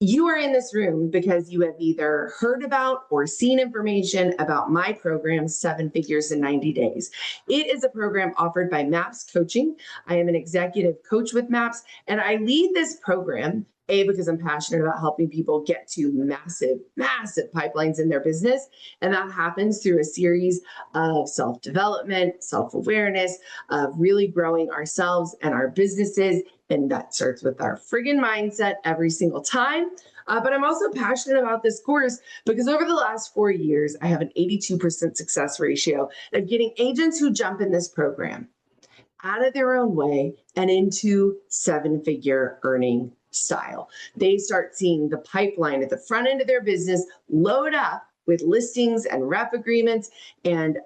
You are in this room because you have either heard about or seen information about my program, Seven Figures in 90 Days. It is a program offered by MAPS Coaching. I am an executive coach with MAPS, and I lead this program, because I'm passionate about helping people get to massive, massive pipelines in their business. And that happens through a series of self-development, self-awareness, of really growing ourselves and our businesses. And that starts with our friggin' mindset every single time. But I'm also passionate about this course because over the last 4 years, I have an 82% success ratio of getting agents who jump in this program out of their own way and into seven-figure earning style. They start seeing the pipeline at the front end of their business load up with listings and rep agreements and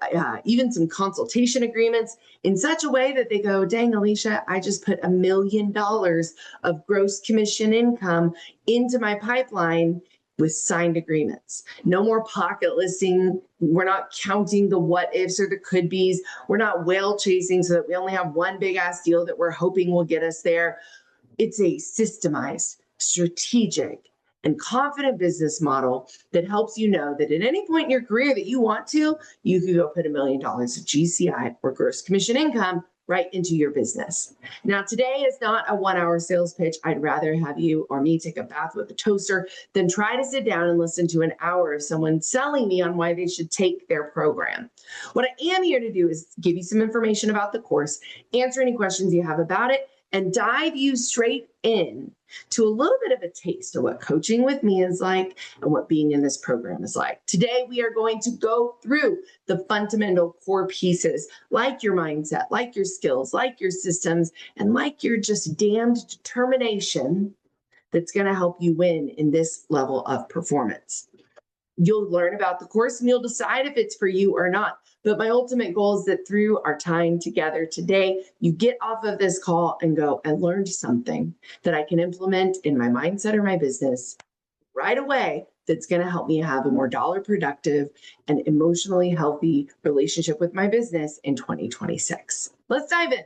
even some consultation agreements in such a way that they go, dang, Alicia, I just put $1 million of gross commission income into my pipeline with signed agreements. No more pocket listing. We're not counting the what ifs or the could be's. We're not whale chasing so that we only have one big ass deal that we're hoping will get us there. It's a systemized, strategic, and confident business model that helps you know that at any point in your career that you want to, you can go put $1 million of GCI or gross commission income right into your business. Now, today is not a 1-hour sales pitch. I'd rather have you or me take a bath with a toaster than try to sit down and listen to an hour of someone selling me on why they should take their program. What I am here to do is give you some information about the course, answer any questions you have about it, and dive you straight in to a little bit of a taste of what coaching with me is like and what being in this program is like. Today, we are going to go through the fundamental core pieces like your mindset, like your skills, like your systems, and like your just damned determination that's going to help you win in this level of performance. You'll learn about the course and you'll decide if it's for you or not. But my ultimate goal is that through our time together today, you get off of this call and go, I learned something that I can implement in my mindset or my business right away that's going to help me have a more dollar productive and emotionally healthy relationship with my business in 2026. Let's dive in.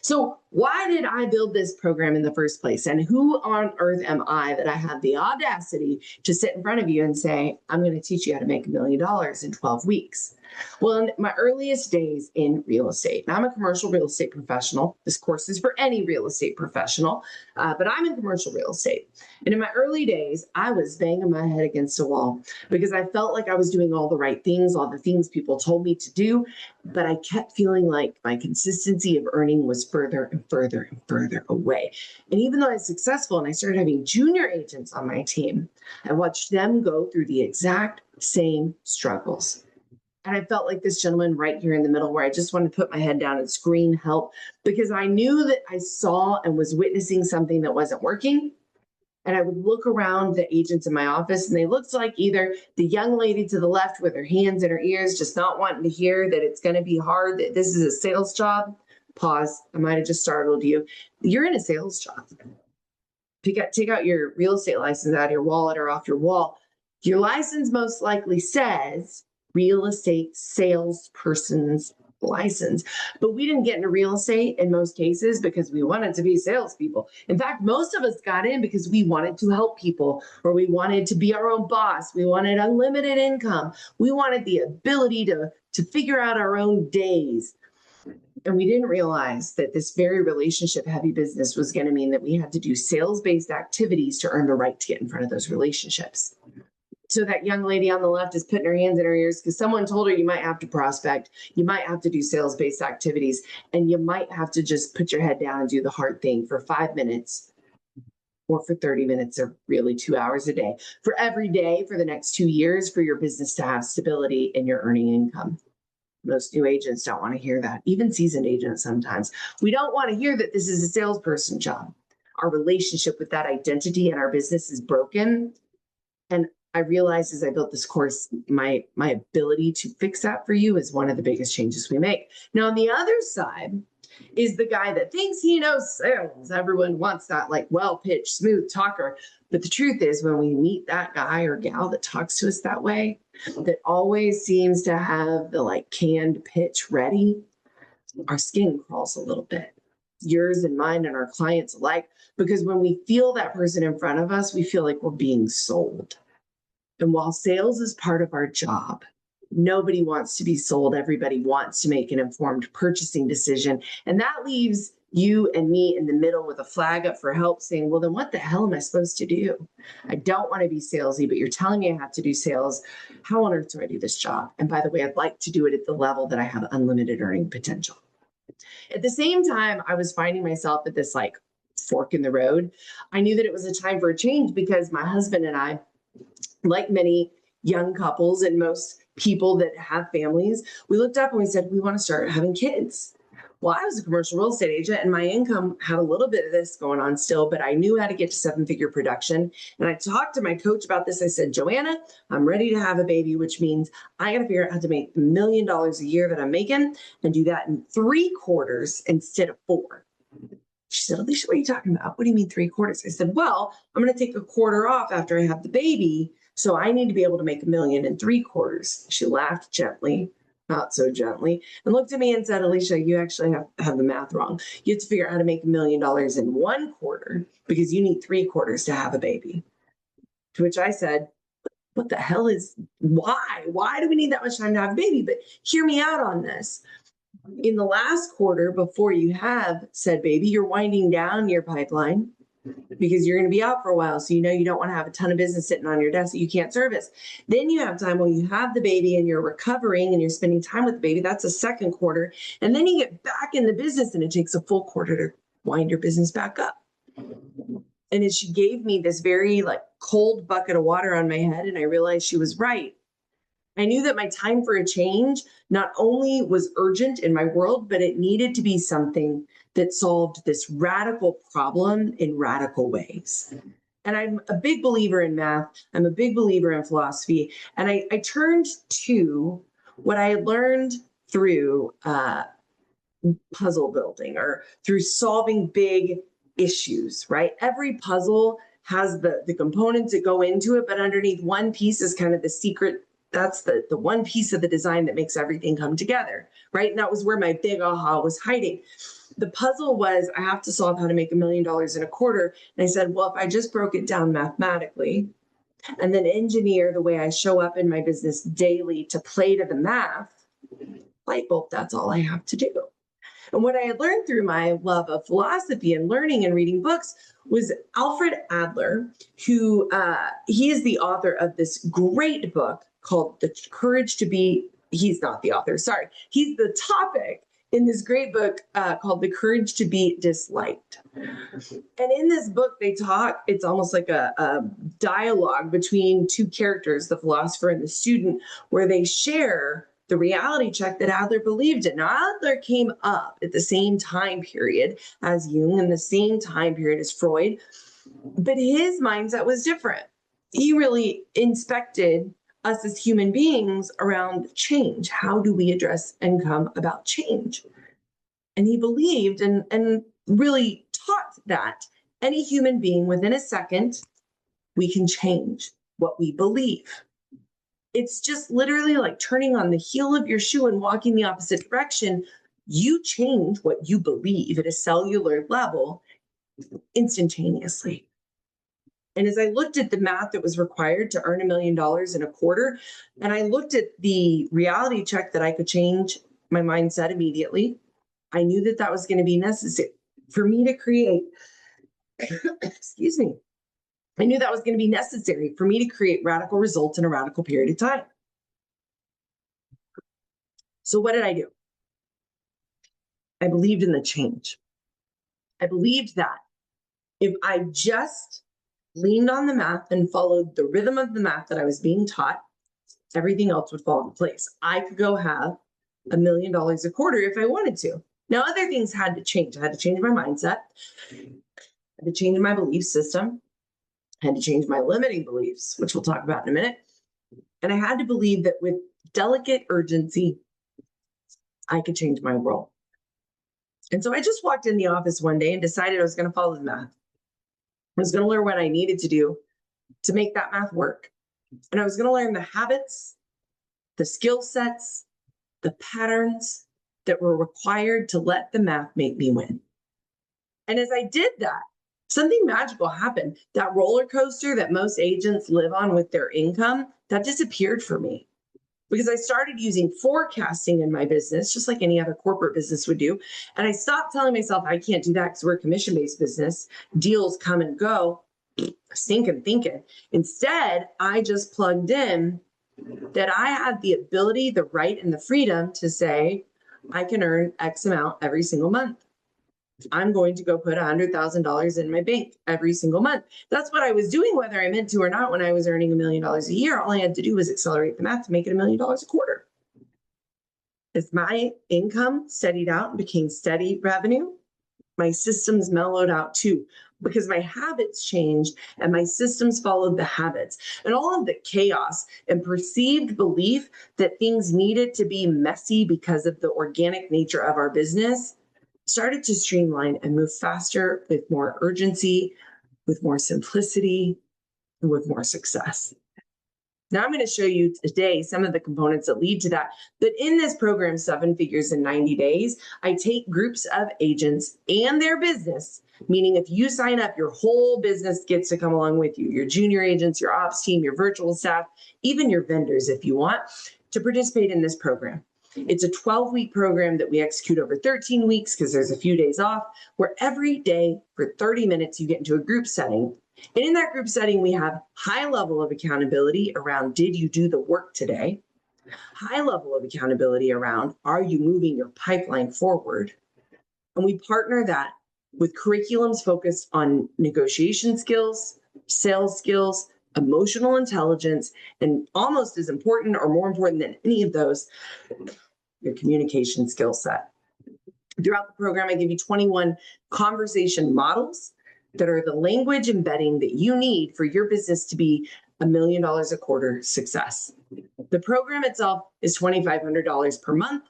So why did I build this program in the first place? And who on earth am I that I have the audacity to sit in front of you and say, I'm going to teach you how to make $1 million in 12 weeks? Well, in my earliest days in real estate, now I'm a commercial real estate professional. This course is for any real estate professional, but I'm in commercial real estate. And in my early days, I was banging my head against a wall because I felt like I was doing all the right things, all the things people told me to do, but I kept feeling like my consistency of earning was further and further and further away. And even though I was successful and I started having junior agents on my team, I watched them go through the exact same struggles. And I felt like this gentleman right here in the middle where I just wanted to put my head down and scream help because I knew that I saw and was witnessing something that wasn't working. And I would look around the agents in my office and they looked like either the young lady to the left with her hands in her ears, just not wanting to hear that it's going to be hard, that this is a sales job. Pause. I might have just startled you. You're in a sales job. Take out your real estate license out of your wallet or off your wall. Your license most likely says real estate salesperson's license. But we didn't get into real estate in most cases because we wanted to be salespeople. In fact, most of us got in because we wanted to help people or we wanted to be our own boss. We wanted unlimited income. We wanted the ability to figure out our own days. And we didn't realize that this very relationship heavy business was going to mean that we had to do sales-based activities to earn the right to get in front of those relationships. So that young lady on the left is putting her hands in her ears because someone told her you might have to prospect, you might have to do sales-based activities, and you might have to just put your head down and do the hard thing for 5 minutes or for 30 minutes or really 2 hours a day for every day for the next 2 years for your business to have stability in your earning income. Most new agents don't want to hear that, even seasoned agents sometimes. We don't want to hear that this is a salesperson job. Our relationship with that identity and our business is broken. And I realized as I built this course, my ability to fix that for you is one of the biggest changes we make. Now, on the other side is the guy that thinks he knows sales. Everyone wants that like well-pitched, smooth talker. But the truth is when we meet that guy or gal that talks to us that way, that always seems to have the like canned pitch ready, our skin crawls a little bit. yours and mine and our clients alike, because when we feel that person in front of us, we feel like we're being sold. And while sales is part of our job, nobody wants to be sold. Everybody wants to make an informed purchasing decision. And that leaves you and me in the middle with a flag up for help saying, well, then what the hell am I supposed to do? I don't want to be salesy, but you're telling me I have to do sales. How on earth do I do this job? And by the way, I'd like to do it at the level that I have unlimited earning potential. At the same time, I was finding myself at this like fork in the road. I knew that it was a time for a change because my husband and I, like many young couples and most people that have families, we looked up and we said, we want to start having kids. Well, I was a commercial real estate agent and my income had a little bit of this going on still, but I knew how to get to 7-figure production. And I talked to my coach about this. I said, Joanna, I'm ready to have a baby, which means I got to figure out how to make $1 million a year that I'm making and do that in 3 quarters instead of 4. She said, Alicia, what are you talking about? What do you mean 3 quarters? I said, well, I'm going to take a quarter off after I have the baby. So I need to be able to make $1 million in 3 quarters. She laughed gently, not so gently, and looked at me and said, Alicia, you actually have the math wrong. You have to figure out how to make $1 million in 1 quarter because you need 3 quarters to have a baby. To which I said, what the hell is, why? Why do we need that much time to have a baby? But hear me out on this. In the last quarter, before you have said baby, you're winding down your pipeline because you're going to be out for a while. So you know you don't want to have a ton of business sitting on your desk that you can't service. Then you have time when you have the baby and you're recovering and you're spending time with the baby. That's a 2nd quarter. And then you get back in the business and it takes a full quarter to wind your business back up. And as she gave me this very like cold bucket of water on my head, and I realized she was right. I knew that my time for a change not only was urgent in my world, but it needed to be something that solved this radical problem in radical ways. And I'm a big believer in math. I'm a big believer in philosophy. And I turned to what I had learned through puzzle building or through solving big issues, right? Every puzzle has the components that go into it, but underneath one piece is kind of the secret. That's the one piece of the design that makes everything come together, right? And that was where my big aha was hiding. The puzzle was, I have to solve how to make $1 million in a quarter. And I said, well, if I just broke it down mathematically and then engineer the way I show up in my business daily to play to the math, light bulb, that's all I have to do. And what I had learned through my love of philosophy and learning and reading books was Alfred Adler, who he is the author of this great book called The Courage to Be, he's not the author, sorry. He's the topic in this great book called The Courage to Be Disliked. And in this book, they talk, it's almost like a dialogue between 2 characters, the philosopher and the student, where they share the reality check that Adler believed in. Now, Adler came up at the same time period as Jung and the same time period as Freud, but his mindset was different. He really inspected us as human beings around change. How do we address and come about change? And he believed and really taught that any human being within a second, we can change what we believe. It's just literally like turning on the heel of your shoe and walking the opposite direction. You change what you believe at a cellular level instantaneously. And as I looked at the math that was required to earn $1 million in a quarter, and I looked at the reality check that I could change my mindset immediately, I knew that that was going to be necessary for me to create, excuse me, I knew that was going to be necessary for me to create radical results in a radical period of time. So what did I do? I believed in the change. I believed that if I just leaned on the math and followed the rhythm of the math that I was being taught, everything else would fall into place. I could go have $1 million a quarter if I wanted to. Now, other things had to change. I had to change my mindset. I had to change my belief system. I had to change my limiting beliefs, which we'll talk about in a minute. And I had to believe that with delicate urgency, I could change my world. And so I just walked in the office one day and decided I was going to follow the math. I was going to learn what I needed to do to make that math work. And I was going to learn the habits, the skill sets, the patterns that were required to let the math make me win. And as I did that, something magical happened. That roller coaster that most agents live on with their income, that disappeared for me because I started using forecasting in my business, just like any other corporate business would do. And I stopped telling myself, I can't do that because we're a commission-based business. Deals come and go, stinking thinking. Instead, I just plugged in that I had the ability, the right, and the freedom to say, I can earn X amount every single month. I'm going to go put $100,000 in my bank every single month. That's what I was doing, whether I meant to or not. When I was earning $1 million a year, all I had to do was accelerate the math to make it $1 million a quarter. As my income steadied out and became steady revenue, my systems mellowed out too, because my habits changed and my systems followed the habits. And all of the chaos and perceived belief that things needed to be messy because of the organic nature of our business started to streamline and move faster with more urgency, with more simplicity, and with more success. Now I'm going to show you today some of the components that lead to that. But in this program, 7 Figures in 90 Days, I take groups of agents and their business, meaning if you sign up, your whole business gets to come along with you, your junior agents, your ops team, your virtual staff, even your vendors if you want, to participate in this program. It's a 12-week program that we execute over 13 weeks because there's a few days off, where every day for 30 minutes you get into a group setting. And in that group setting, we have high level of accountability around, did you do the work today? High level of accountability around, are you moving your pipeline forward? And we partner that with curriculums focused on negotiation skills, sales skills, emotional intelligence, and almost as important or more important than any of those, your communication skill set. Throughout the program, I give you 21 conversation models that are the language embedding that you need for your business to be $1 million a quarter success. The program itself is $2,500 per month.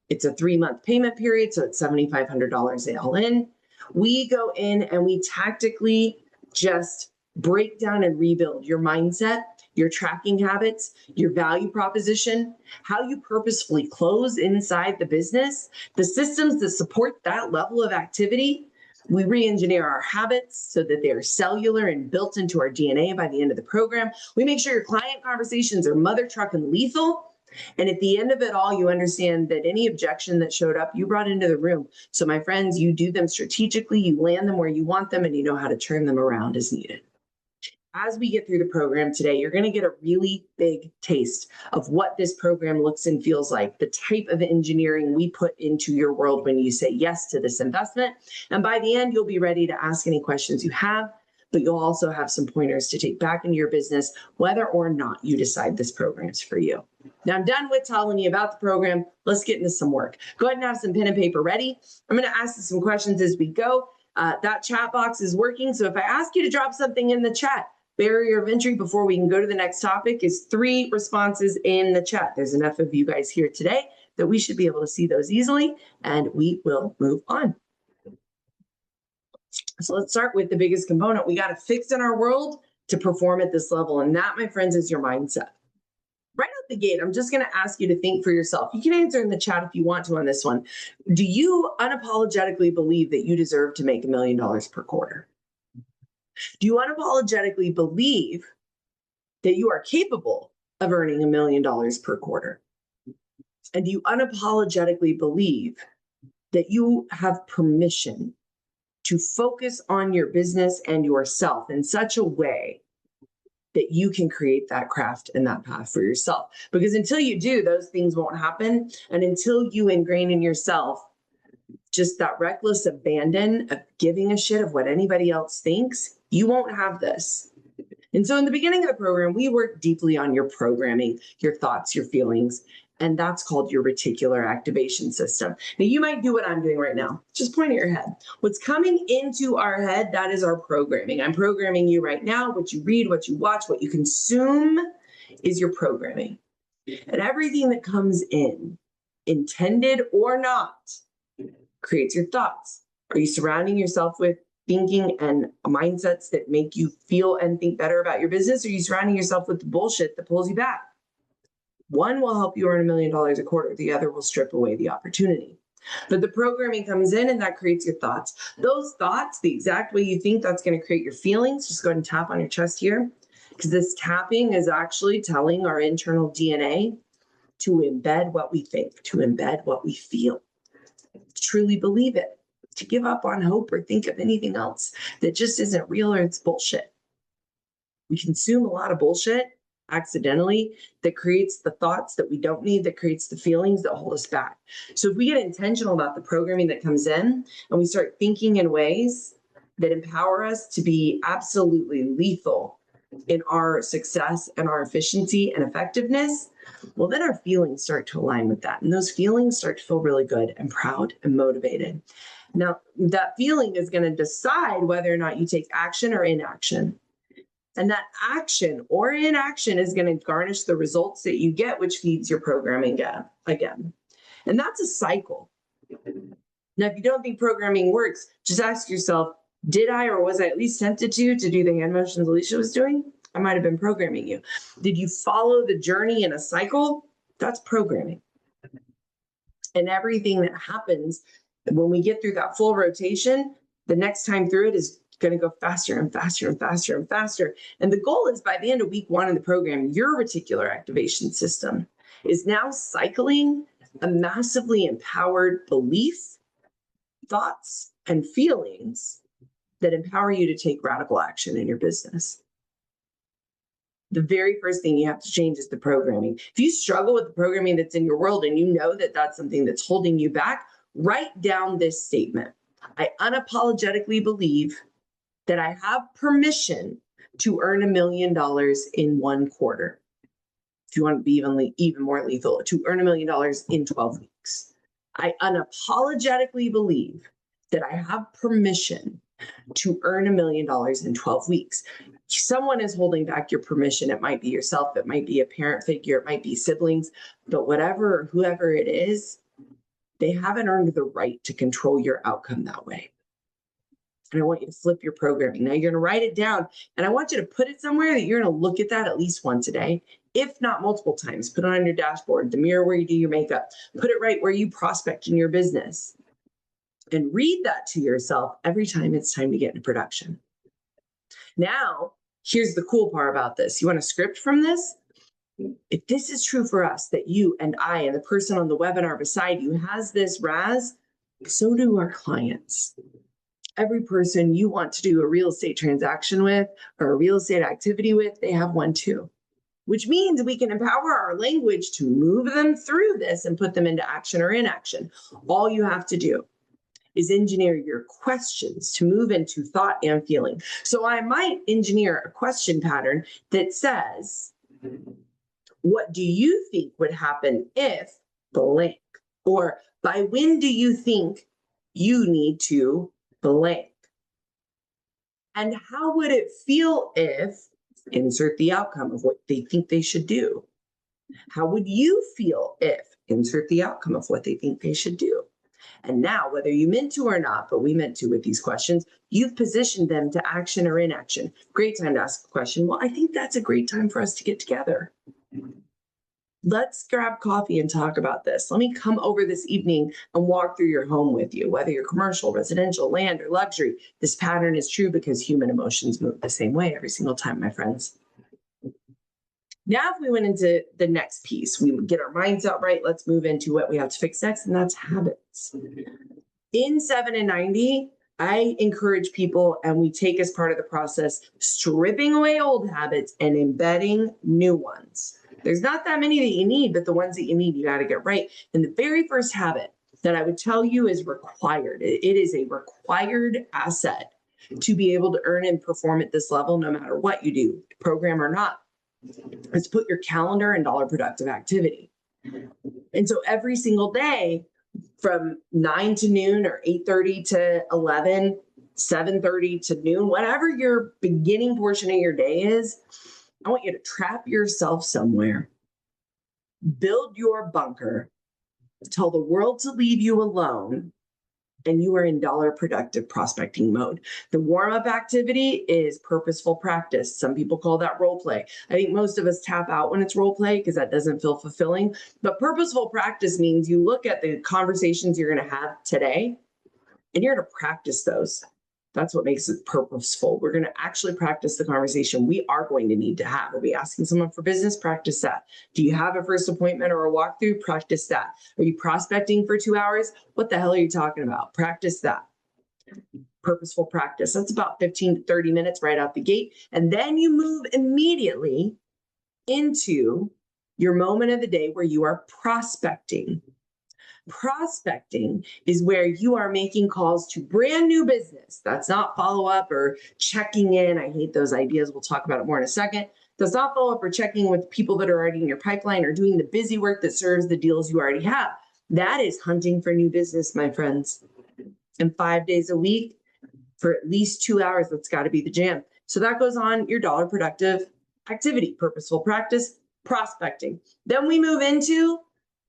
It's a 3-month payment period, so it's $7,500 all in. We go in and we tactically just break down and rebuild your mindset, your tracking habits, your value proposition, how you purposefully close inside the business, the systems that support that level of activity. We re-engineer our habits so that they are cellular and built into our DNA by the end of the program. We make sure your client conversations are mother trucking lethal. And at the end of it all, you understand that any objection that showed up, you brought into the room. So my friends, you do them strategically, you land them where you want them, and you know how to turn them around as needed. As we get through the program today, you're going to get a really big taste of what this program looks and feels like, the type of engineering we put into your world when you say yes to this investment. And by the end, you'll be ready to ask any questions you have, but you'll also have some pointers to take back into your business, whether or not you decide this program is for you. Now I'm done with telling you about the program. Let's get into some work. Go ahead and have some pen and paper ready. I'm going to ask you some questions as we go. That chat box is working. So if I ask you to drop something in the chat, barrier of entry before we can go to the next topic is 3 responses in the chat. There's enough of you guys here today that we should be able to see those easily, and we will move on. So let's start with the biggest component we got to fix in our world to perform at this level. And that, my friends, is your mindset. Right out the gate, I'm just going to ask you to think for yourself. You can answer in the chat if you want to on this one. Do you unapologetically believe that you deserve to make $1 million per quarter? Do you unapologetically believe that you are capable of earning $1 million per quarter? And do you unapologetically believe that you have permission to focus on your business and yourself in such a way that you can create that craft and that path for yourself? Because until you do, those things won't happen. And until you ingrain in yourself just that reckless abandon of giving a shit of what anybody else thinks, you won't have this. And so in the beginning of the program, we work deeply on your programming, your thoughts, your feelings, and that's called your reticular activation system. Now, you might do what I'm doing right now. Just point at your head. What's coming into our head, that is our programming. I'm programming you right now. What you read, what you watch, what you consume is your programming. And everything that comes in, intended or not, creates your thoughts. Are you surrounding yourself with thinking and mindsets that make you feel and think better about your business? Or are you surrounding yourself with the bullshit that pulls you back? One will help you earn $1 million a quarter. The other will strip away the opportunity. But the programming comes in and that creates your thoughts. Those thoughts, the exact way you think, that's going to create your feelings. Just go ahead and tap on your chest here, because this tapping is actually telling our internal DNA to embed what we think, to embed what we feel, to truly believe it, to give up on hope or think of anything else that just isn't real or it's bullshit. We consume a lot of bullshit accidentally that creates the thoughts that we don't need, that creates the feelings that hold us back. So if we get intentional about the programming that comes in and we start thinking in ways that empower us to be absolutely lethal in our success and our efficiency and effectiveness, well, then our feelings start to align with that. And those feelings start to feel really good and proud and motivated. Now, that feeling is going to decide whether or not you take action or inaction. And that action or inaction is going to garnish the results that you get, which feeds your programming again. And that's a cycle. Now, if you don't think programming works, just ask yourself, did I or was I at least tempted to do the hand motions Alicia was doing? I might have been programming you. Did you follow the journey in a cycle? That's programming. And everything that happens when we get through that full rotation, the next time through it is going to go faster and faster and faster and faster. And the goal is by the end of week 1 of the program, your reticular activation system is now cycling a massively empowered belief, thoughts, and feelings that empower you to take radical action in your business. The very first thing you have to change is the programming. If you struggle with the programming that's in your world and you know that that's something that's holding you back, write down this statement. I unapologetically believe that I have permission to earn $1 million in 1 quarter. If you want to be even more lethal, to earn $1 million in 12 weeks. I unapologetically believe that I have permission to earn $1 million in 12 weeks. Someone is holding back your permission. It might be yourself, it might be a parent figure, it might be siblings, but whatever, whoever it is, they haven't earned the right to control your outcome that way. And I want you to flip your programming. Now you're going to write it down, and I want you to put it somewhere that you're going to look at that at least once a day, if not multiple times. Put it on your dashboard, the mirror where you do your makeup. Put it right where you prospect in your business. And read that to yourself every time it's time to get into production. Now, here's the cool part about this. You want a script from this? If this is true for us, that you and I and the person on the webinar beside you has this RAS, so do our clients. Every person you want to do a real estate transaction with or a real estate activity with, they have one too, which means we can empower our language to move them through this and put them into action or inaction. All you have to do is engineer your questions to move into thought and feeling. So I might engineer a question pattern that says, what do you think would happen if blank? Or by when do you think you need to blank? And how would it feel if, insert the outcome of what they think they should do? How would you feel if, insert the outcome of what they think they should do? And now, whether you meant to or not, but we meant to with these questions, you've positioned them to action or inaction. Great time to ask a question. Well, I think that's a great time for us to get together. Let's grab coffee and talk about this. Let me come over this evening and walk through your home with you, whether you're commercial, residential, land, or luxury. This pattern is true because human emotions move the same way every single time, my friends. Now, if we went into the next piece, we would get our mindset right. Let's move into what we have to fix next, and that's habits. In 7 and 90, I encourage people, and we take as part of the process, stripping away old habits and embedding new ones. There's not that many that you need, but the ones that you need, you got to get right. And the very first habit that I would tell you is required. It is a required asset to be able to earn and perform at this level, no matter what you do, program or not. Is put your calendar in dollar productive activity. And so every single day from 9 to noon or 8:30 to 11, 7:30 to noon, whatever your beginning portion of your day is, I want you to trap yourself somewhere, build your bunker, tell the world to leave you alone, and you are in dollar productive prospecting mode. The warm-up activity is purposeful practice. Some people call that role play. I think most of us tap out when it's role play because that doesn't feel fulfilling. But purposeful practice means you look at the conversations you're going to have today and you're going to practice those. That's what makes it purposeful. We're going to actually practice the conversation we are going to need to have. Are we asking someone for business? Practice that. Do you have a first appointment or a walkthrough? Practice that. Are you prospecting for 2 hours? What the hell are you talking about? Practice that. Purposeful practice. That's about 15 to 30 minutes right out the gate. And then you move immediately into your moment of the day where you are prospecting. Prospecting is where you are making calls to brand new business. That's not follow up or checking in. I hate those ideas. We'll talk about it more in a second. That's not follow up or checking with people that are already in your pipeline or doing the busy work that serves the deals you already have. That is hunting for new business, my friends. And 5 days a week for at least 2 hours, that's got to be the jam. So that goes on your dollar productive activity, purposeful practice, prospecting. Then we move into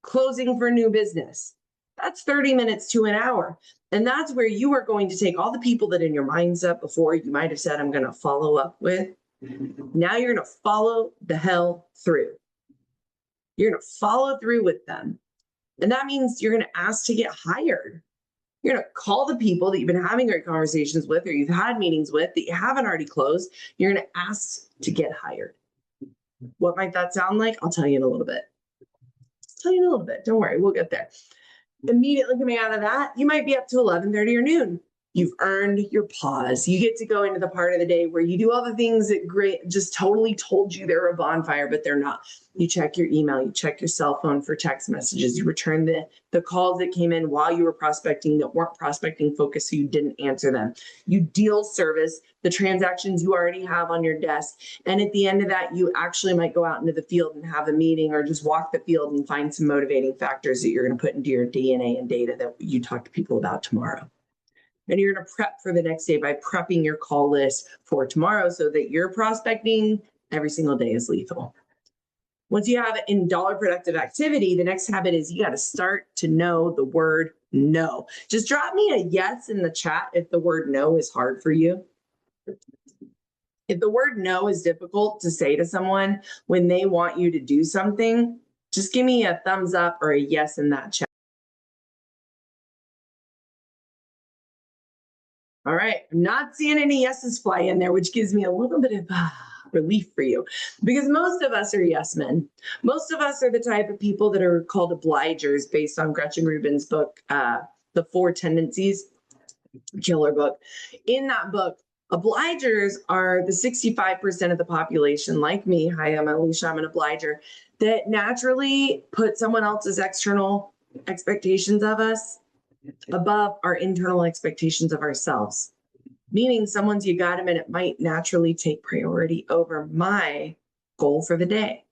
closing for new business. That's 30 minutes to an hour. And that's where you are going to take all the people that in your mindset before you might have said, I'm going to follow up with. Now you're going to follow the hell through. You're going to follow through with them. And that means you're going to ask to get hired. You're going to call the people that you've been having great conversations with or you've had meetings with that you haven't already closed. You're going to ask to get hired. What might that sound like? I'll tell you in a little bit. Don't worry, we'll get there. Immediately coming out of that, you might be up to 11:30 or noon. You've earned your pause. You get to go into the part of the day where you do all the things that just totally told you they're a bonfire, but they're not. You check your email, you check your cell phone for text messages, you return the calls that came in while you were prospecting that weren't prospecting focused, so you didn't answer them. You deal service the transactions you already have on your desk. And at the end of that, you actually might go out into the field and have a meeting or just walk the field and find some motivating factors that you're going to put into your DNA and data that you talk to people about tomorrow. And you're going to prep for the next day by prepping your call list for tomorrow so that your prospecting every single day is lethal. Once you have it in dollar productive activity, the next habit is you got to start to know the word no. Just drop me a yes in the chat if the word no is hard for you. If the word no is difficult to say to someone when they want you to do something, just give me a thumbs up or a yes in that chat. All right, I'm not seeing any yeses fly in there, which gives me a little bit of relief for you, because most of us are yes men. Most of us are the type of people that are called obligers based on Gretchen Rubin's book, The Four Tendencies, killer book. In that book, obligers are the 65% of the population, like me. Hi, I'm Alicia, I'm an obliger, that naturally put someone else's external expectations of us above our internal expectations of ourselves. Meaning someone's you got him and it might naturally take priority over my goal for the day.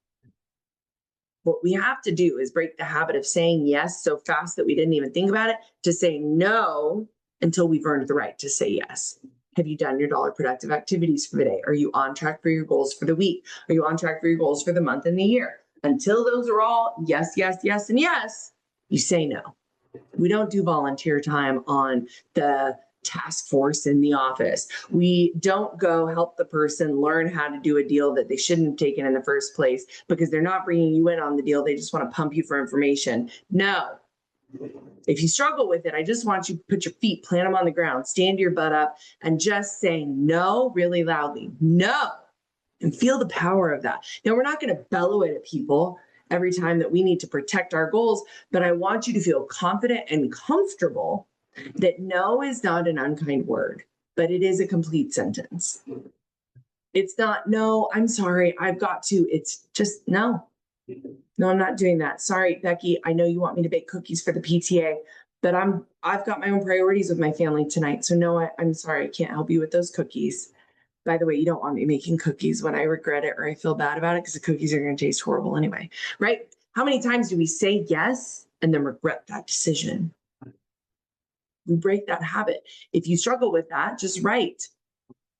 What we have to do is break the habit of saying yes so fast that we didn't even think about it to say no until we've earned the right to say yes. Have you done your dollar productive activities for the day? Are you on track for your goals for the week? Are you on track for your goals for the month and the year? Until those are all yes, yes, yes, and yes, you say no. We don't do volunteer time on the task force in the office. We don't go help the person learn how to do a deal that they shouldn't have taken in the first place because they're not bringing you in on the deal. They just want to pump you for information. No. If you struggle with it, I just want you to put your feet, plant them on the ground, stand your butt up, and just say no really loudly. No. And feel the power of that. Now, we're not going to bellow it at people every time that we need to protect our goals, but I want you to feel confident and comfortable that no is not an unkind word, but it is a complete sentence. It's not, no, I'm sorry, I've got to. It's just, no. No, I'm not doing that. Sorry, Becky, I know you want me to bake cookies for the PTA, but I've got my own priorities with my family tonight. So no, I'm sorry, I can't help you with those cookies. By the way, you don't want me making cookies when I regret it or I feel bad about it because the cookies are going to taste horrible anyway, right? How many times do we say yes and then regret that decision? We break that habit. If you struggle with that, just write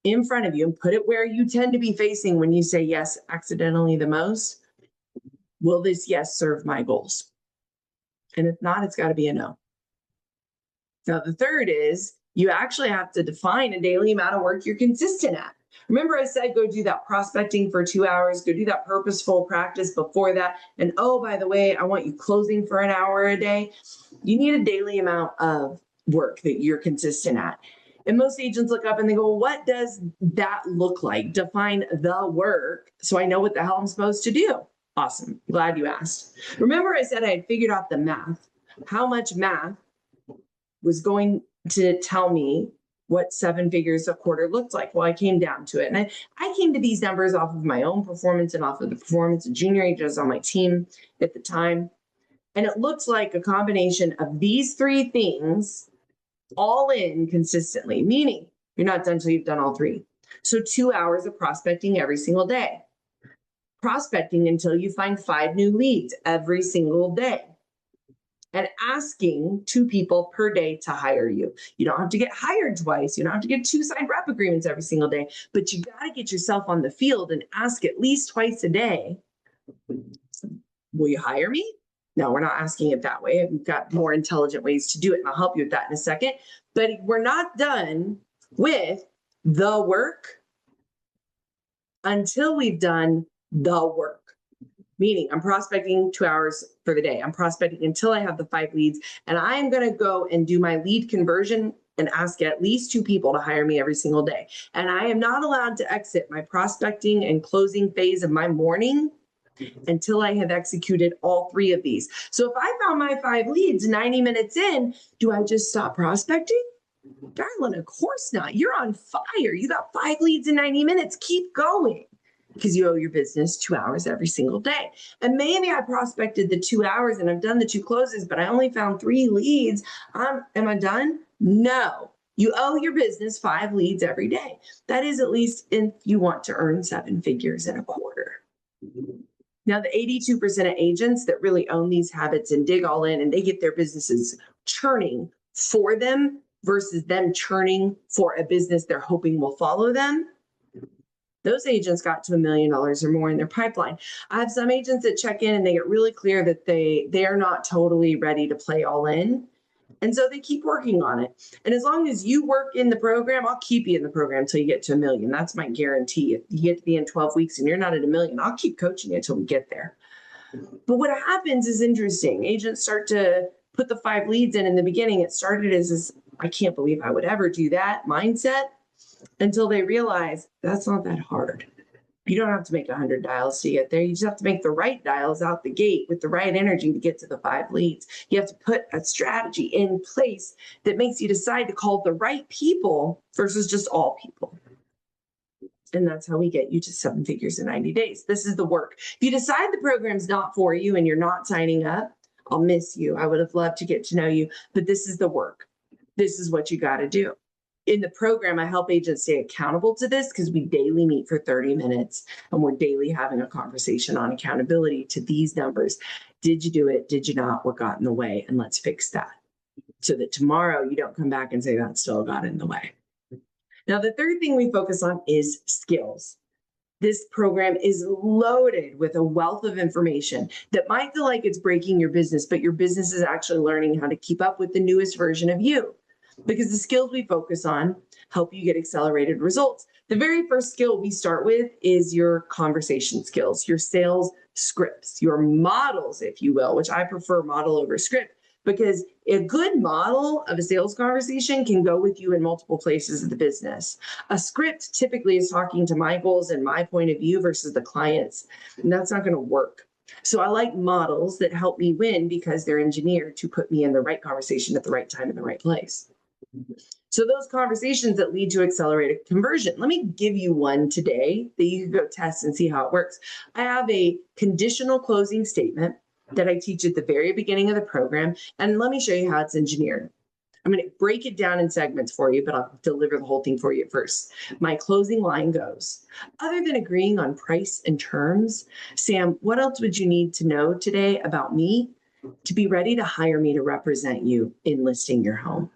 in front of you and put it where you tend to be facing when you say yes accidentally the most. Will this yes serve my goals? And if not, it's got to be a no. Now, the third is you actually have to define a daily amount of work you're consistent at. Remember, I said go do that prospecting for 2 hours, go do that purposeful practice before that. And oh, by the way, I want you closing for an hour a day. You need a daily amount of work that you're consistent at. And most agents look up and they go, well, what does that look like? Define the work so I know what the hell I'm supposed to do. Awesome. Glad you asked. Remember, I said I had figured out the math, how much math was going to tell me what 7 figures a quarter looked like. Well, I came down to it. And I came to these numbers off of my own performance and off of the performance of junior agents on my team at the time. And it looks like a combination of these 3 things all in consistently, meaning you're not done until you've done all 3. So 2 hours of prospecting every single day. Prospecting until you find 5 new leads every single day. And asking 2 people per day to hire you. You don't have to get hired twice. You don't have to get 2 signed rep agreements every single day, but you got to get yourself on the field and ask at least twice a day, will you hire me? No, we're not asking it that way. We've got more intelligent ways to do it, and I'll help you with that in a second. But we're not done with the work until we've done the work. Meaning I'm prospecting 2 hours for the day. I'm prospecting until I have the 5 leads, and I'm going to go and do my lead conversion and ask at least 2 people to hire me every single day. And I am not allowed to exit my prospecting and closing phase of my morning until I have executed all 3 of these. So if I found my 5 leads 90 minutes in, do I just stop prospecting? Darling, of course not. You're on fire. You got 5 leads in 90 minutes. Keep going. Because you owe your business 2 hours every single day. And maybe I prospected the 2 hours and I've done the 2 closes, but I only found 3 leads. Am I done? No. You owe your business 5 leads every day. That is at least if you want to earn 7 figures in a quarter. Now, the 82% of agents that really own these habits and dig all in and they get their businesses churning for them versus them churning for a business they're hoping will follow them, those agents got to $1 million or more in their pipeline. I have some agents that check in and they get really clear that they are not totally ready to play all in. And so they keep working on it. And as long as you work in the program, I'll keep you in the program until you get to $1 million. That's my guarantee. If you get to the end 12 weeks and you're not at $1 million, I'll keep coaching you until we get there. But what happens is interesting. Agents start to put the 5 leads in the beginning. It started as this, I can't believe I would ever do that mindset, until they realize that's not that hard. You don't have to make 100 dials to get there. You just have to make the right dials out the gate with the right energy to get to the 5 leads. You have to put a strategy in place that makes you decide to call the right people versus just all people. And that's how we get you to 7 figures in 90 days. This is the work. If you decide the program's not for you and you're not signing up, I'll miss you. I would have loved to get to know you, but this is the work. This is what you got to do. In the program, I help agents stay accountable to this because we daily meet for 30 minutes and we're daily having a conversation on accountability to these numbers. Did you do it? Did you not? What got in the way? And let's fix that so that tomorrow you don't come back and say that still got in the way. Now, the third thing we focus on is skills. This program is loaded with a wealth of information that might feel like it's breaking your business, but your business is actually learning how to keep up with the newest version of you. Because the skills we focus on help you get accelerated results. The very first skill we start with is your conversation skills, your sales scripts, your models, if you will, which I prefer model over script, because a good model of a sales conversation can go with you in multiple places of the business. A script typically is talking to my goals and my point of view versus the client's, and that's not going to work. So I like models that help me win because they're engineered to put me in the right conversation at the right time in the right place. So those conversations that lead to accelerated conversion. Let me give you one today that you can go test and see how it works. I have a conditional closing statement that I teach at the very beginning of the program. And let me show you how it's engineered. I'm going to break it down in segments for you, but I'll deliver the whole thing for you at first. My closing line goes, other than agreeing on price and terms, Sam, what else would you need to know today about me to be ready to hire me to represent you in listing your home?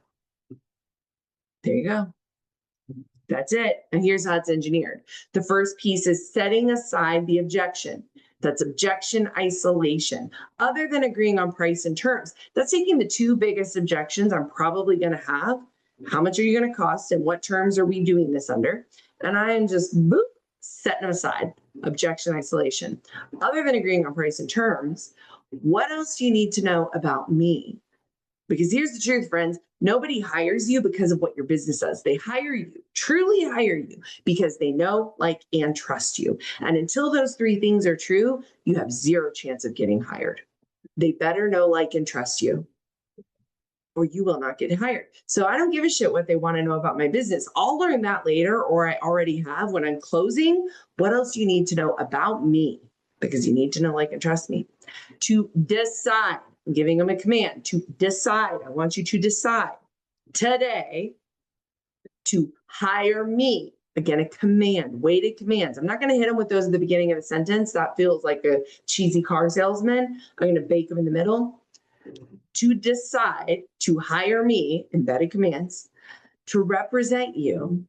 There you go. That's it. And here's how it's engineered. The first piece is setting aside the objection. That's objection isolation. Other than agreeing on price and terms, that's taking the two biggest objections I'm probably going to have. How much are you going to cost and what terms are we doing this under? And I am just boop, setting them aside. Objection isolation. Other than agreeing on price and terms, what else do you need to know about me? Because here's the truth, friends. Nobody hires you because of what your business does. They hire you, truly hire you, because they know, like, and trust you. And until those three things are true, you have zero chance of getting hired. They better know, like, and trust you, or you will not get hired. So I don't give a shit what they want to know about my business. I'll learn that later, or I already have when I'm closing. What else do you need to know about me? Because you need to know, like, and trust me. To decide, I'm giving them a command to decide. I want you to decide today to hire me. Again, a command, weighted commands. I'm not going to hit them with those at the beginning of a sentence. That feels like a cheesy car salesman. I'm going to bake them in the middle. To decide to hire me, embedded commands, to represent you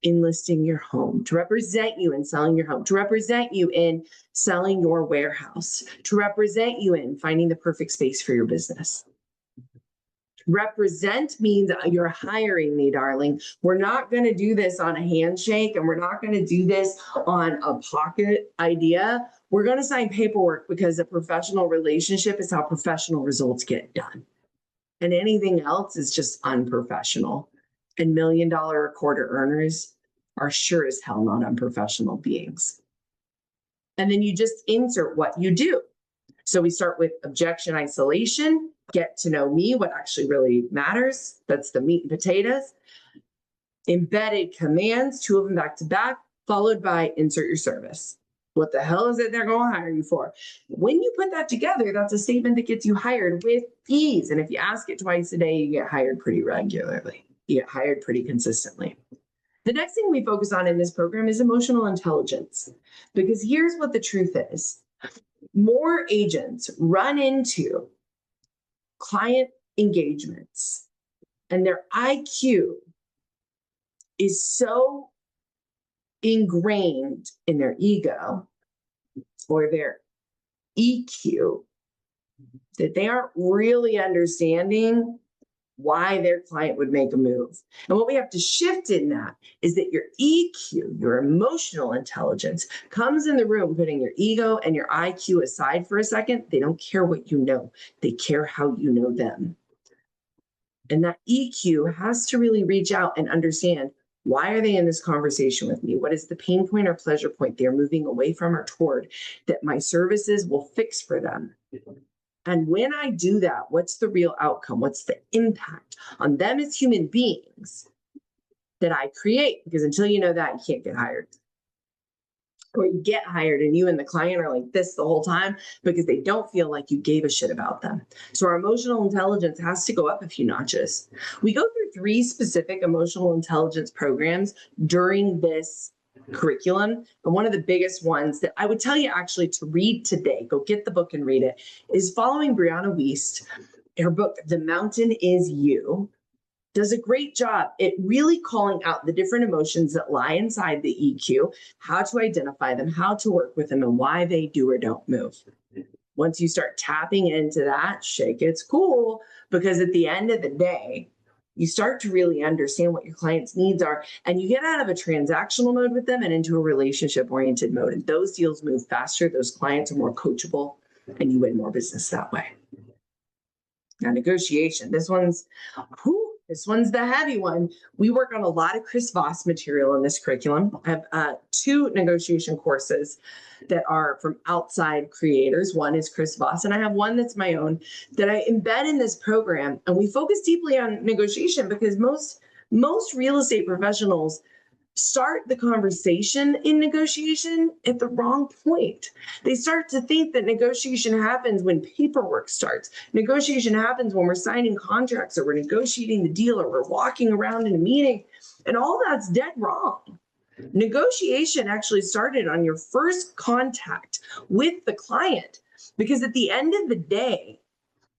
in listing your home, to represent you in selling your home, to represent you in selling your warehouse, to represent you in finding the perfect space for your business. Represent means you're hiring me, darling. We're not going to do this on a handshake, and we're not going to do this on a pocket idea. We're going to sign paperwork because a professional relationship is how professional results get done. And anything else is just unprofessional. And $1 million a quarter earners are sure as hell not unprofessional beings. And then you just insert what you do. So we start with objection isolation, get to know me, what actually really matters. That's the meat and potatoes. Embedded commands, two of them back to back, followed by insert your service. What the hell is it they're going to hire you for? When you put that together, that's a statement that gets you hired with ease. And if you ask it twice a day, you get hired pretty regularly. You get hired pretty consistently. The next thing we focus on in this program is emotional intelligence. Because here's what the truth is. More agents run into client engagements and their IQ is so ingrained in their ego or their EQ that they aren't really understanding why their client would make a move. And what we have to shift in that is that your EQ, your emotional intelligence, comes in the room, putting your ego and your IQ aside for a second. They don't care what you know. They care how you know them. And that EQ has to really reach out and understand, why are they in this conversation with me? What is the pain point or pleasure point they're moving away from or toward that my services will fix for them? And when I do that, what's the real outcome? What's the impact on them as human beings that I create? Because until you know that, you can't get hired. Or you get hired and you and the client are like this the whole time because they don't feel like you gave a shit about them. So our emotional intelligence has to go up a few notches. We go through 3 specific emotional intelligence programs during this curriculum. And one of the biggest ones that I would tell you actually to read today, go get the book and read it, is following Brianna Wiest. Her book, The Mountain Is You, does a great job at really calling out the different emotions that lie inside the EQ, how to identify them, how to work with them, and why they do or don't move. Once you start tapping into that, shit gets cool, because at the end of the day, you start to really understand what your client's needs are, and you get out of a transactional mode with them and into a relationship-oriented mode. And those deals move faster, those clients are more coachable, and you win more business that way. Now, negotiation. This one's the heavy one. We work on a lot of Chris Voss material in this curriculum. I have 2 negotiation courses that are from outside creators. One is Chris Voss, and I have one that's my own that I embed in this program. And we focus deeply on negotiation because most real estate professionals start the conversation in negotiation at the wrong point. They start to think that negotiation happens when paperwork starts. Negotiation happens when we're signing contracts or we're negotiating the deal or we're walking around in a meeting, and all that's dead wrong. Negotiation actually started on your first contact with the client, because at the end of the day,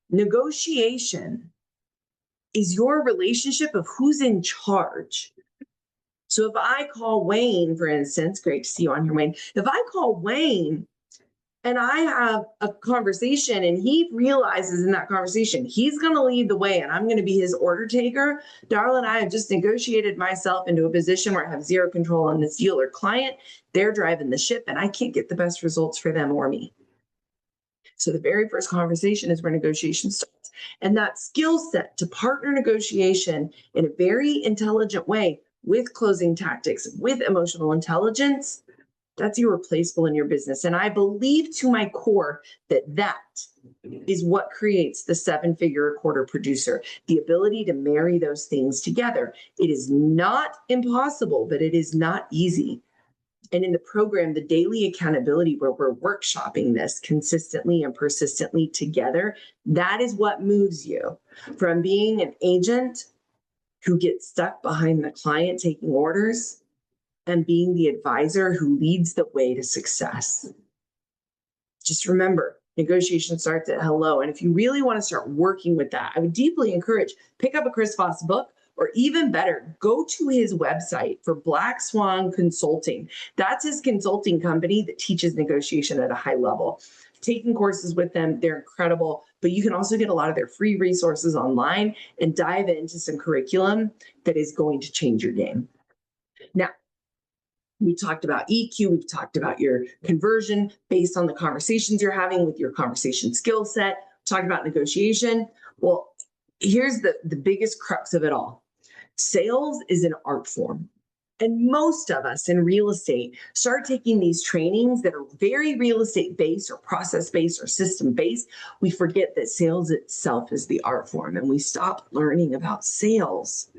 negotiation is your relationship of who's in charge. So if I call Wayne, for instance, great to see you on here, Wayne. If I call Wayne and I have a conversation, and he realizes in that conversation he's going to lead the way and I'm going to be his order taker, Darla and I have just negotiated myself into a position where I have zero control on this deal or client. They're driving the ship and I can't get the best results for them or me. So the very first conversation is where negotiation starts. And that skill set to partner negotiation in a very intelligent way with closing tactics, with emotional intelligence, that's irreplaceable in your business. And I believe to my core that that is what creates the seven-figure a quarter producer, the ability to marry those things together. It is not impossible, but it is not easy. And in the program, the daily accountability where we're workshopping this consistently and persistently together, that is what moves you from being an agent who gets stuck behind the client taking orders and being the advisor who leads the way to success. Just remember, negotiation starts at hello. And if you really want to start working with that, I would deeply encourage, pick up a Chris Voss book, or even better, go to his website for Black Swan Consulting. That's his consulting company that teaches negotiation at a high level. Taking courses with them, they're incredible, but you can also get a lot of their free resources online and dive into some curriculum that is going to change your game. Now, we talked about EQ, we've talked about your conversion based on the conversations you're having with your conversation skill set, talked about negotiation. Well, here's the biggest crux of it all. Sales is an art form. And most of us in real estate start taking these trainings that are very real estate based or process based or system based. We forget that sales itself is the art form, and we stop learning about sales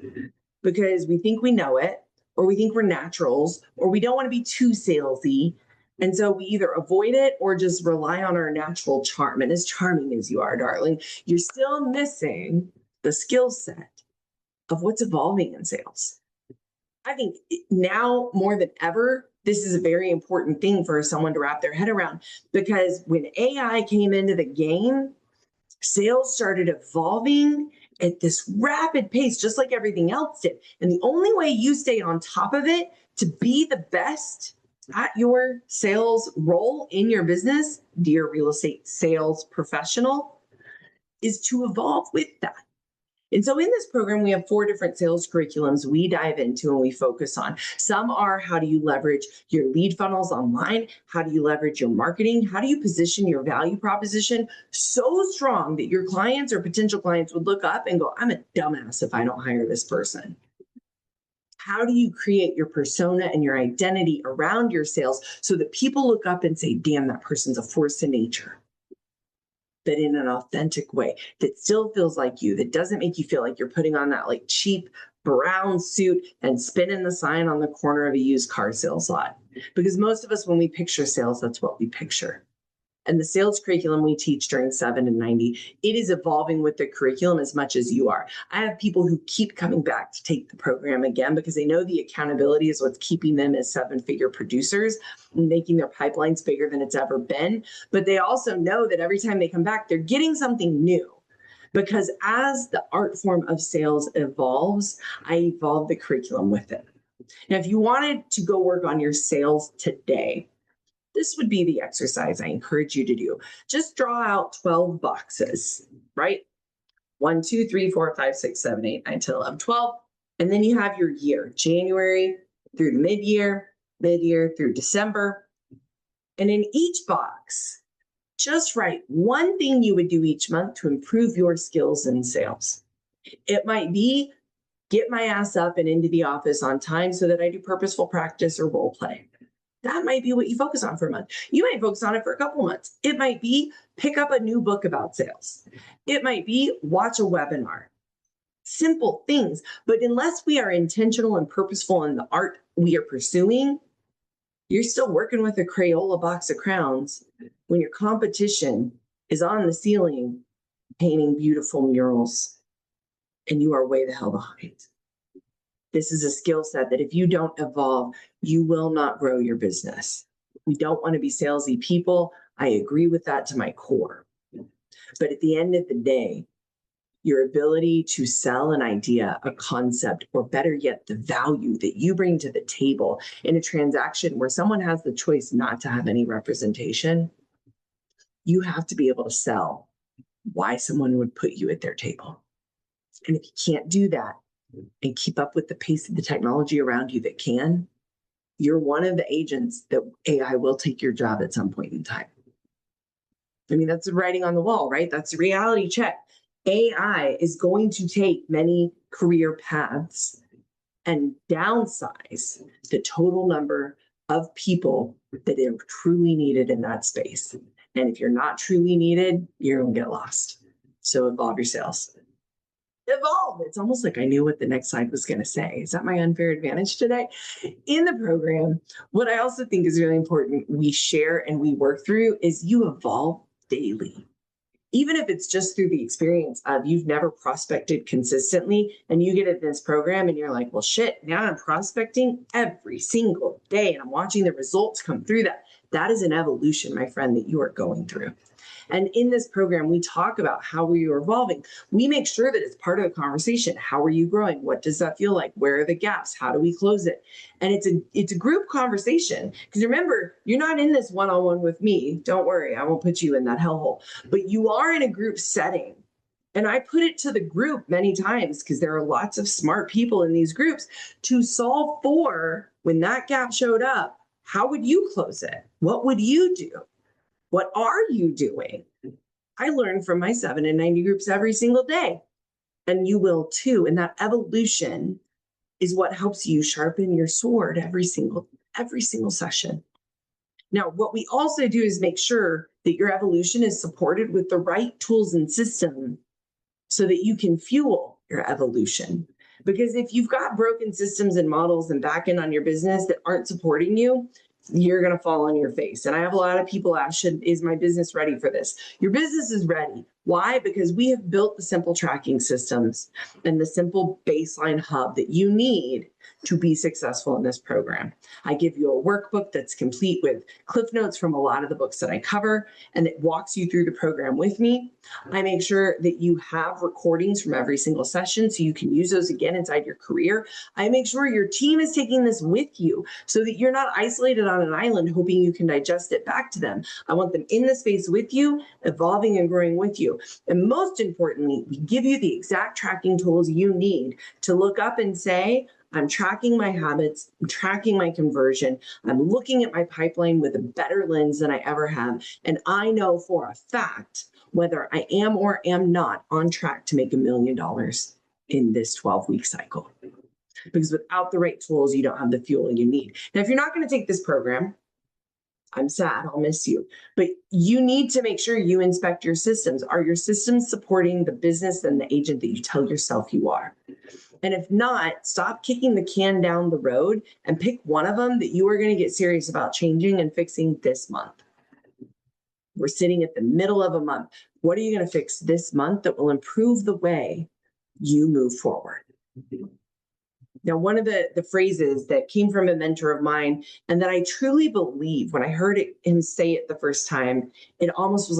because we think we know it, or we think we're naturals, or we don't want to be too salesy. And so we either avoid it or just rely on our natural charm. And as charming as you are, darling, you're still missing the skill set of what's evolving in sales. I think now more than ever, this is a very important thing for someone to wrap their head around, because when AI came into the game, sales started evolving at this rapid pace, just like everything else did. And the only way you stay on top of it to be the best at your sales role in your business, dear real estate sales professional, is to evolve with that. And so in this program, we have 4 different sales curriculums we dive into and we focus on. Some are, how do you leverage your lead funnels online? How do you leverage your marketing? How do you position your value proposition so strong that your clients or potential clients would look up and go, I'm a dumbass if I don't hire this person? How do you create your persona and your identity around your sales so that people look up and say, damn, that person's a force of nature? But in an authentic way that still feels like you, that doesn't make you feel like you're putting on that like cheap brown suit and spinning the sign on the corner of a used car sales lot. Because most of us, when we picture sales, that's what we picture. And the sales curriculum we teach during 7 and 90, it is evolving with the curriculum as much as you are. I have people who keep coming back to take the program again because they know the accountability is what's keeping them as 7-figure producers and making their pipelines bigger than it's ever been. But they also know that every time they come back, they're getting something new. Because as the art form of sales evolves, I evolve the curriculum with it. Now, if you wanted to go work on your sales today, this would be the exercise I encourage you to do. Just draw out 12 boxes, right? 1, 2, 3, 4, 5, 6, 7, 8, 9, 10, 11, 12. And then you have your year, January through mid-year through December. And in each box, just write one thing you would do each month to improve your skills in sales. It might be get my ass up and into the office on time so that I do purposeful practice or role play. That might be what you focus on for a month. You might focus on it for a couple months. It might be pick up a new book about sales. It might be watch a webinar. Simple things. But unless we are intentional and purposeful in the art we are pursuing, you're still working with a Crayola box of crowns when your competition is on the ceiling painting beautiful murals and you are way the hell behind. This is a skill set that if you don't evolve, you will not grow your business. We don't want to be salesy people. I agree with that to my core. But at the end of the day, your ability to sell an idea, a concept, or better yet, the value that you bring to the table in a transaction where someone has the choice not to have any representation, you have to be able to sell why someone would put you at their table. And if you can't do that and keep up with the pace of the technology around you that can, you're one of the agents that AI will take your job at some point in time. I mean, that's the writing on the wall, right? That's a reality check. AI is going to take many career paths and downsize the total number of people that are truly needed in that space. And if you're not truly needed, you're going to get lost. So evolve your sales. Evolve. It's almost like I knew what the next slide was going to say. Is that my unfair advantage today? In the program, what I also think is really important, we share and we work through is you evolve daily. Even if it's just through the experience of you've never prospected consistently and you get in this program and you're like, well, shit, now I'm prospecting every single day and I'm watching the results come through that. That is an evolution, my friend, that you are going through. And in this program, we talk about how we are evolving. We make sure that it's part of the conversation. How are you growing? What does that feel like? Where are the gaps? How do we close it? And it's a group conversation. Because remember, you're not in this one-on-one with me. Don't worry, I won't put you in that hellhole. But you are in a group setting. And I put it to the group many times because there are lots of smart people in these groups to solve for when that gap showed up. How would you close it? What would you do? What are you doing? I learn from my 7 and 90 groups every single day, and you will too. And that evolution is what helps you sharpen your sword every single session. Now, what we also do is make sure that your evolution is supported with the right tools and systems so that you can fuel your evolution. Because if you've got broken systems and models and back end on your business that aren't supporting you, you're going to fall on your face. And I have a lot of people ask, is my business ready for this? Your business is ready. Why? Because we have built the simple tracking systems and the simple baseline hub that you need to be successful in this program. I give you a workbook that's complete with cliff notes from a lot of the books that I cover, and it walks you through the program with me. I make sure that you have recordings from every single session so you can use those again inside your career. I make sure your team is taking this with you so that you're not isolated on an island hoping you can digest it back to them. I want them in the space with you, evolving and growing with you. And most importantly, we give you the exact tracking tools you need to look up and say, I'm tracking my habits, I'm tracking my conversion, I'm looking at my pipeline with a better lens than I ever have. And I know for a fact whether I am or am not on track to make $1 million in this 12-week cycle. Because without the right tools, you don't have the fuel you need. Now, if you're not going to take this program, I'm sad, I'll miss you. But you need to make sure you inspect your systems. Are your systems supporting the business and the agent that you tell yourself you are? And if not, stop kicking the can down the road and pick one of them that you are going to get serious about changing and fixing this month. We're sitting at the middle of a month. What are you going to fix this month that will improve the way you move forward? Now, one of the phrases that came from a mentor of mine and that I truly believe when I heard him say it the first time, it almost was like